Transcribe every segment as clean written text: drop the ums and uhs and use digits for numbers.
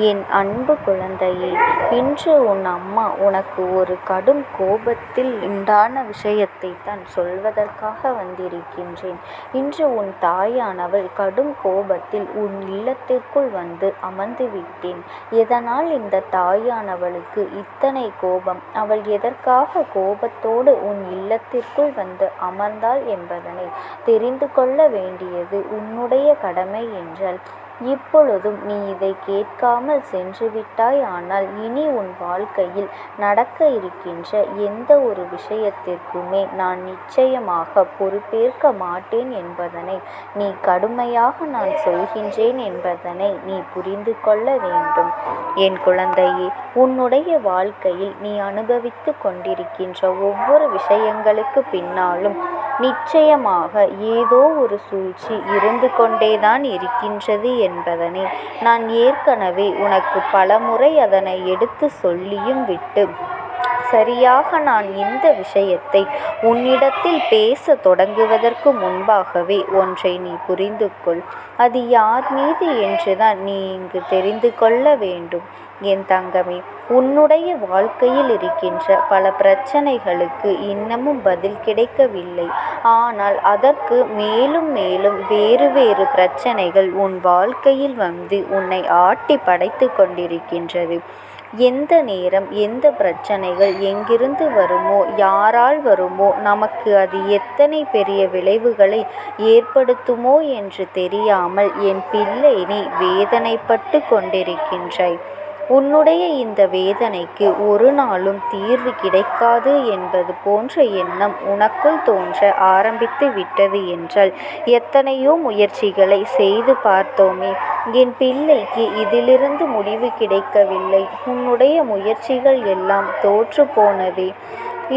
என் அன்பு குழந்தையே, இன்று உன் அம்மா உனக்கு ஒரு கடும் கோபத்தில் உண்டான விஷயத்தைத்தான் சொல்வதற்காக வந்திருக்கின்றேன். இன்று உன் தாயானவள் கடும் கோபத்தில் உன் இல்லத்திற்குள் வந்து அமர்ந்து விட்டேன். எதனால் இந்த தாயானவளுக்கு இத்தனை கோபம்? அவள் எதற்காக கோபத்தோடு உன் இல்லத்திற்குள் வந்து அமர்ந்தாள் என்பதனை தெரிந்து கொள்ள வேண்டியது உன்னுடைய கடமை என்றால் இப்பொழுதும் நீ இதை கேட்காமல் சென்றுவிட்டாய். ஆனால் இனி உன் வாழ்க்கையில் நடக்க இருக்கின்ற எந்த ஒரு விஷயத்திற்குமே நான் நிச்சயமாக பொறுப்பேற்க மாட்டேன் என்பதனை நீ கடுமையாக நான் சொல்கின்றேன் என்பதனை நீ புரிந்து கொள்ள வேண்டும். என் குழந்தையே, உன்னுடைய வாழ்க்கையில் நீ அனுபவித்து கொண்டிருக்கின்ற ஒவ்வொரு விஷயங்களுக்கு பின்னாலும் நிச்சயமாக ஏதோ ஒரு சூழ்ச்சி இருந்து கொண்டேதான் இருக்கின்றது என்பதனை நான் ஏற்கனவே உனக்கு பலமுறை அதனை எடுத்து சொல்லியும் விட்டு சரியாக நான் இந்த விஷயத்தை உன்னிடத்தில் பேச தொடங்குவதற்கு முன்பாகவே ஒன்றை நீ புரிந்து கொள். அது யார் மீது என்றுதான் நீ இங்கு தெரிந்து கொள்ள வேண்டும். என் தங்கமே, உன்னுடைய வாழ்க்கையில் இருக்கின்ற பல பிரச்சனைகளுக்கு இன்னமும் பதில் கிடைக்கவில்லை. ஆனால் அதற்கு மேலும் மேலும் வேறு வேறு பிரச்சனைகள் உன் வாழ்க்கையில் வந்து உன்னை ஆட்டி படைத்து கொண்டிருக்கின்றது. எந்த நேரம் எந்த பிரச்சனைகள் எங்கிருந்து வருமோ, யாரால் வருமோ, நமக்கு அது எத்தனை பெரிய விளைவுகளை ஏற்படுத்துமோ என்று தெரியாமல் என் பிள்ளை நீ வேதனைப்பட்டு கொண்டிருக்கின்றாய். உன்னுடைய இந்த வேதனைக்கு ஒரு நாளும் தீர்வு கிடைக்காது என்பது போன்ற எண்ணம் உனக்குள் தோன்ற ஆரம்பித்து விட்டது என்றால் எத்தனையோ முயற்சிகளை செய்து பார்த்தோமே, என் பிள்ளைக்கு இதிலிருந்து முடிவு கிடைக்கவில்லை. உன்னுடைய முயற்சிகள் எல்லாம் தோற்று போனதே.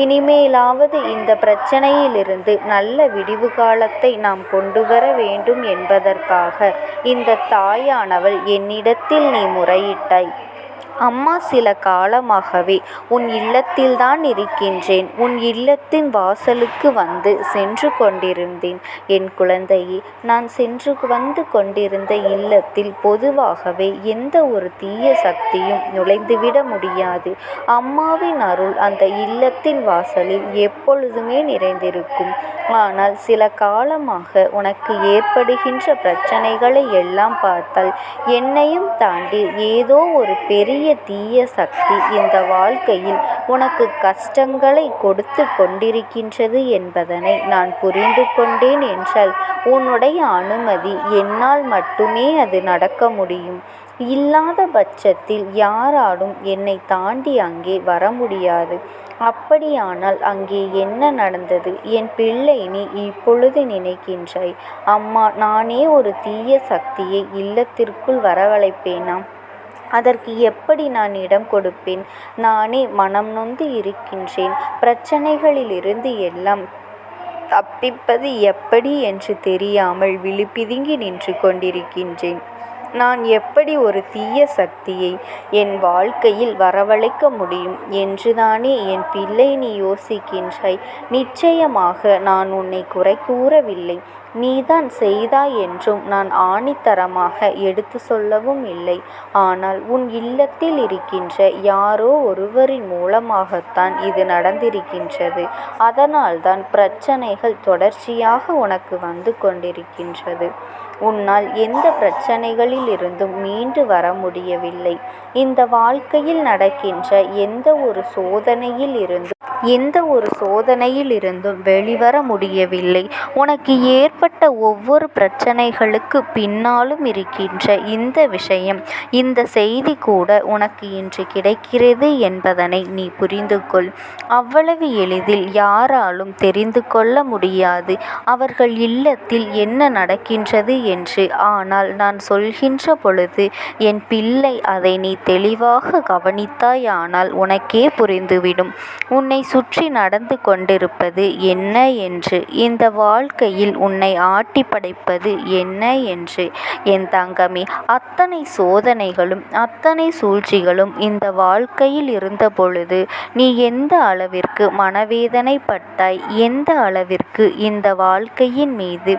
இனிமேலாவது இந்த பிரச்சனையிலிருந்து நல்ல விடிவு காலத்தை நாம் கொண்டு வர வேண்டும் என்பதற்காக இந்த தாயானவள் என்னிடத்தில் நீ முறையிட்டாய். அம்மா, சில காலமாகவே உன் இல்லத்தில்தான் இருக்கின்றேன். உன் இல்லத்தின் வாசலுக்கு வந்து சென்று கொண்டிருந்தேன். என் குழந்தையே, நான் சென்று வந்து கொண்டிருந்த இல்லத்தில் பொதுவாகவே எந்த ஒரு தீய சக்தியும் நுழைந்துவிட முடியாது. அம்மாவின் அருள் அந்த இல்லத்தின் வாசலில் எப்பொழுதுமே நிறைந்திருக்கும். ஆனால் சில காலமாக உனக்கு ஏற்படுகின்ற பிரச்சனைகளை எல்லாம் பார்த்தால் என்னையும் தாண்டி ஏதோ ஒரு பெரிய தீய சக்தி இந்த வாழ்க்கையில் உனக்கு கஷ்டங்களை கொடுத்து கொண்டிருக்கின்றது என்பதனை நான் புரிந்து கொண்டேன் என்றால் உன்னுடைய அனுமதி என்னால் மட்டுமே அது நடக்க முடியும். இல்லாத பட்சத்தில் யாராலும் என்னை தாண்டி அங்கே வர முடியாது. அப்படியானால் அங்கே என்ன நடந்தது? என் பிள்ளை நீ இப்பொழுது நினைக்கின்றாய், அம்மா, நானே ஒரு தீய சக்தியை இல்லத்திற்குள் வரவழைப்பேனா? அதற்கு எப்படி நான் இடம் கொடுப்பேன்? நானே மனம் நொந்து இருக்கின்றேன். பிரச்சனைகளிலிருந்து எல்லாம் தப்பிப்பது எப்படி என்று தெரியாமல் விழிபிதுங்கி நின்று கொண்டிருக்கின்றேன். நான் எப்படி ஒரு தீய சக்தியை என் வாழ்க்கையில் வரவழைக்க முடியும் என்றுதானே என் பிள்ளை நீ யோசிக்கின்றாய். நிச்சயமாக நான் உன்னை குறை கூறவில்லை. நீதான் செய்தாய் என்றும் நான் ஆணித்தரமாக எடுத்து சொல்லவும் இல்லை. ஆனால் உன் இல்லத்தில் இருக்கின்ற யாரோ ஒருவரின் மூலமாகத்தான் இது நடந்திருக்கின்றது. அதனால்தான் பிரச்சனைகள் தொடர்ச்சியாக உனக்கு வந்து கொண்டிருக்கின்றது. உன்னால் எந்த பிரச்சனைகளில் இருந்தும் மீண்டு வர முடியவில்லை. இந்த வாழ்க்கையில் நடக்கின்ற எந்த ஒரு சோதனையில் இருந்தும் வெளிவர முடியவில்லை. உனக்கு ஏற்பட்ட ஒவ்வொரு பிரச்சனைகளுக்கு பின்னாலும் இருக்கின்ற இந்த விஷயம், இந்த செய்தி கூட உனக்கு இன்று கிடைக்கிறது என்பதனை நீ புரிந்து கொள். அவ்வளவு எளிதில் யாராலும் தெரிந்து கொள்ள முடியாது அவர்கள் இல்லத்தில் என்ன நடக்கின்றது என்று. ஆனால் நான் சொல்கின்ற பொழுது என் பிள்ளை அதை நீ தெளிவாக கவனித்தாயானால் உனக்கே புரிந்துவிடும் உன்னை சுற்றி நடந்து கொண்டிருப்பது என்ன என்று, இந்த வாழ்க்கையில் உன்னை ஆட்டி படைப்பது என்ன என்று. என் தங்கமே, அத்தனை சோதனைகளும் அத்தனை சூழ்ச்சிகளும் இந்த வாழ்க்கையில் இருந்த பொழுது நீ எந்த அளவிற்கு மனவேதனைப்பட்டாய், எந்த அளவிற்கு இந்த வாழ்க்கையின் மீது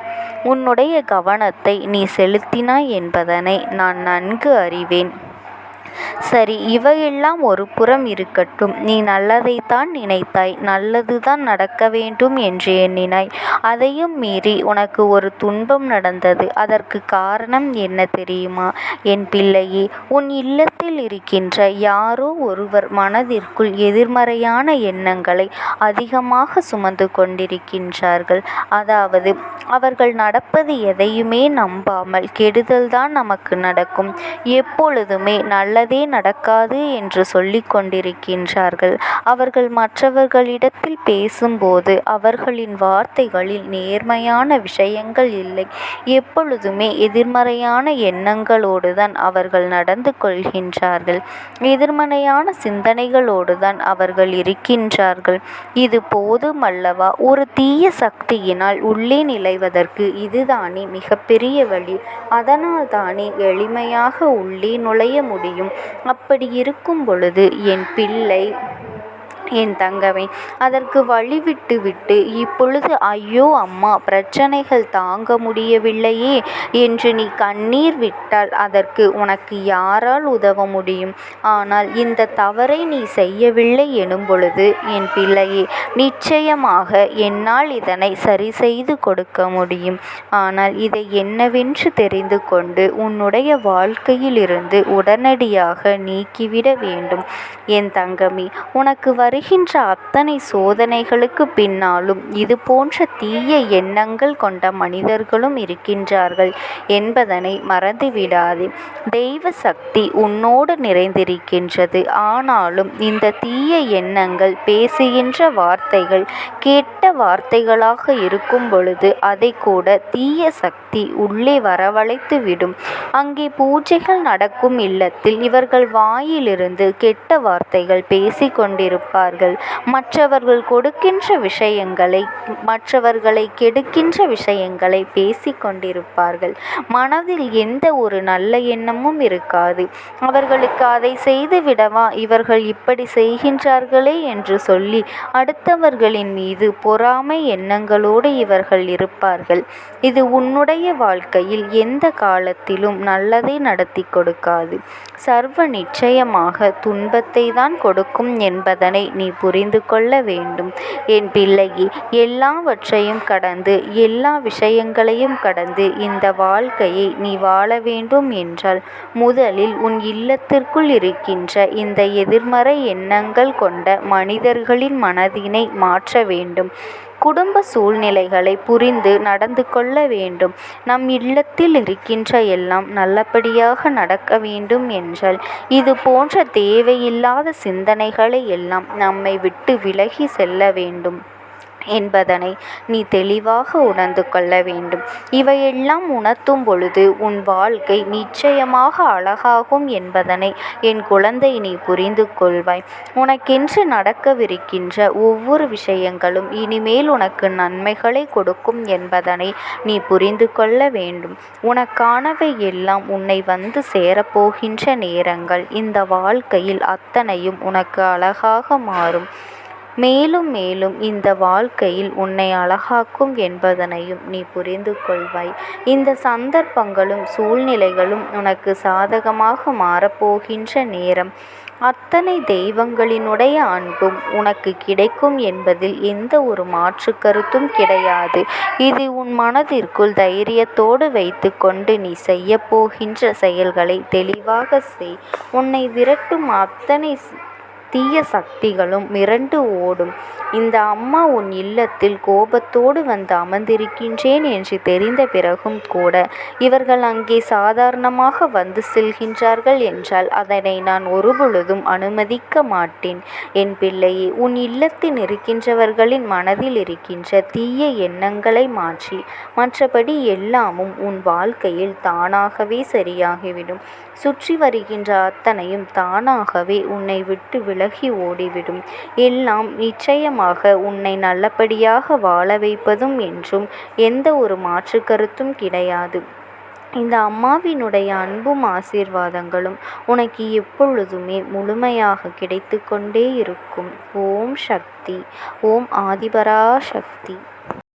உன்னுடைய கவனத்தை நீ செலுத்தினாய் என்பதனை நான் நன்கு அறிவேன். சரி, இவையெல்லாம் ஒரு புறம் இருக்கட்டும். நீ நல்லதைத்தான் நினைத்தாய், நல்லதுதான் நடக்க வேண்டும் என்று எண்ணினாய். அதையும் மீறி உனக்கு ஒரு துன்பம் நடந்தது. அதற்கு காரணம் என்ன தெரியுமா என் பிள்ளையே? உன் இல்லத்தில் இருக்கின்ற யாரோ ஒருவர் மனதிற்குள் எதிர்மறையான எண்ணங்களை அதிகமாக சுமந்து கொண்டிருக்கின்றார்கள். அதாவது, அவர்கள் நடப்பது எதையுமே நம்பாமல் கெடுதல்தான் நமக்கு நடக்கும், எப்பொழுதுமே நல்லதே நடக்காது என்று சொல்லிக் கொண்டிருக்கின்றார்கள். அவர்கள் மற்றவர்களிடத்தில் பேசும்போது அவர்களின் வார்த்தைகளில் நேர்மையான விஷயங்கள் இல்லை. எப்பொழுதுமே எதிர்மறையான எண்ணங்களோடுதான் அவர்கள் நடந்து கொள்கின்றார்கள். எதிர்மறையான சிந்தனைகளோடுதான் அவர்கள் இருக்கின்றார்கள். இது போதுமல்லவா? ஒரு தீய சக்தியினால் உள்ளே நுழைவதற்கு இதுதானே மிகப்பெரிய வழி. அதனால்தானே எளிமையாக உள்ளே நுழைய முடியும். அப்படி இருக்கும் பொழுது என் பிள்ளை, என் தங்கமே, அதற்கு வழிவிட்டு விட்டு இப்பொழுது ஐயோ அம்மா, பிரச்சனைகள் தாங்க முடியவில்லையே என்று நீ கண்ணீர் விட்டால் அதற்கு உனக்கு யாரால் உதவ முடியும்? ஆனால் இந்த தவறை நீ செய்யவில்லை எனும் பொழுது என் பிள்ளையே, நிச்சயமாக என்னால் இதனை சரி செய்து கொடுக்க முடியும். ஆனால் இதை என்னவென்று தெரிந்து கொண்டு உன்னுடைய வாழ்க்கையிலிருந்து உடனடியாக நீக்கிவிட வேண்டும். என் தங்கமே, உனக்கு வருகின்ற அத்தனை சோதனைகளுக்கு பின்னாலும் இது போன்ற தீய எண்ணங்கள் கொண்ட மனிதர்களும் இருக்கின்றார்கள் என்பதனை மறந்துவிடாதே. தெய்வ சக்தி உன்னோடு நிறைந்திருக்கின்றது. ஆனாலும் இந்த தீய எண்ணங்கள், பேசுகின்ற வார்த்தைகள் கெட்ட வார்த்தைகளாக இருக்கும் பொழுது அதை கூட தீய சக்தி உள்ளே வரவழைத்து விடும். அங்கே பூஜைகள் நடக்கும் இல்லத்தில் இவர்கள் வாயிலிருந்து கெட்ட வார்த்தைகள் பேசிக் கொண்டிருப்பார்கள். மற்றவர்கள் கொடுக்கின்ற விஷயங்களை, மற்றவர்களை கெடுக்கின்ற விஷயங்களை பேசிக் கொண்டிருப்பார்கள். மனதில் எந்த ஒரு நல்ல எண்ணமும் இருக்காது. அவர்களுக்கு அதை செய்து விடவா இவர்கள் இப்படி செய்கின்றார்களே என்று சொல்லி அடுத்தவர்களின் மீது பொறாமை எண்ணங்களோடு இவர்கள் இருப்பார்கள். இது உன்னுடைய வாழ்க்கையில் எந்த காலத்திலும் நல்லதை நடத்தி கொடுக்காது. சர்வ நிச்சயமாக துன்பத்தை தான் கொடுக்கும் என்பதனை நீ புரிந்து கொள்ள வேண்டும். என் பிள்ளையே, எல்லாவற்றையும் கடந்து, எல்லா விஷயங்களையும் கடந்து இந்த வாழ்க்கையை நீ வாழ வேண்டும் என்றால் முதலில் உன் இல்லத்திற்குள் இருக்கின்ற இந்த எதிர்மறை எண்ணங்கள் கொண்ட மனிதர்களின் மனதினை மாற்ற வேண்டும். குடும்ப சூழ்நிலைகளை புரிந்து நடந்து கொள்ள வேண்டும். நம் இல்லத்தில் இருக்கின்ற எல்லாம் நல்லபடியாக நடக்க வேண்டும் என்றால் இது போன்ற தேவையில்லாத சிந்தனைகளை எல்லாம் நம்மை விட்டு விலகி செல்ல வேண்டும் என்பதனை நீ தெளிவாக உணர்ந்து கொள்ள வேண்டும். இவையெல்லாம் உணர்த்தும் பொழுது உன் வாழ்க்கை நிச்சயமாக அழகாகும் என்பதனை என் குழந்தை நீ புரிந்து கொள்வாய். உனக்கென்று நடக்கவிருக்கின்ற ஒவ்வொரு விஷயங்களும் இனிமேல் உனக்கு நன்மைகளை கொடுக்கும் என்பதனை நீ புரிந்து கொள்ள வேண்டும். உனக்கானவை எல்லாம் உன்னை வந்து சேரப்போகின்ற நேரங்கள். இந்த வாழ்க்கையில் அத்தனையும் உனக்கு அழகாக மாறும். மேலும் மேலும் இந்த வாழ்க்கையில் உன்னை அழகாக்கும் என்பதனையும் நீ புரிந்து கொள்வாய். இந்த சந்தர்ப்பங்களும் சூழ்நிலைகளும் உனக்கு சாதகமாக மாறப்போகின்ற நேரம். அத்தனை தெய்வங்களினுடைய அன்பும் உனக்கு கிடைக்கும் என்பதில் எந்த ஒரு மாற்று கருத்தும் கிடையாது. இது உன் மனதிற்குள் தைரியத்தோடு வைத்து கொண்டு நீ செய்ய போகின்ற செயல்களை தெளிவாக செய். உன்னை விரட்டும் அத்தனை தீய சக்திகளும் மிரண்டு ஓடும். இந்த அம்மா உன் இல்லத்தில் கோபத்தோடு வந்து அமர்ந்திருக்கின்றேன் என்று தெரிந்த பிறகும் கூட இவர்கள் அங்கே சாதாரணமாக வந்து செல்கின்றார்கள் என்றால் அதனை நான் ஒருபொழுதும் அனுமதிக்க மாட்டேன். என் பிள்ளையே, உன் இல்லத்தில் இருக்கின்றவர்களின் மனதில் இருக்கின்ற தீய எண்ணங்களை மாற்றி மற்றபடி எல்லாமும் உன் வாழ்க்கையில் தானாகவே சரியாகிவிடும். சுற்றி வருகின்ற அத்தனையும் தானாகவே உன்னை விட்டு விலகி ஓடிவிடும். எல்லாம் நிச்சயமாக உன்னை நல்லபடியாக வாழ வைப்பதும் என்றும் எந்த ஒரு மாற்று கருத்தும் கிடையாது. இந்த அம்மாவினுடைய அன்பும் ஆசீர்வாதங்களும் உனக்கு எப்பொழுதுமே முழுமையாக கிடைத்து கொண்டே இருக்கும். ஓம் சக்தி. ஓம் ஆதிபரா சக்தி.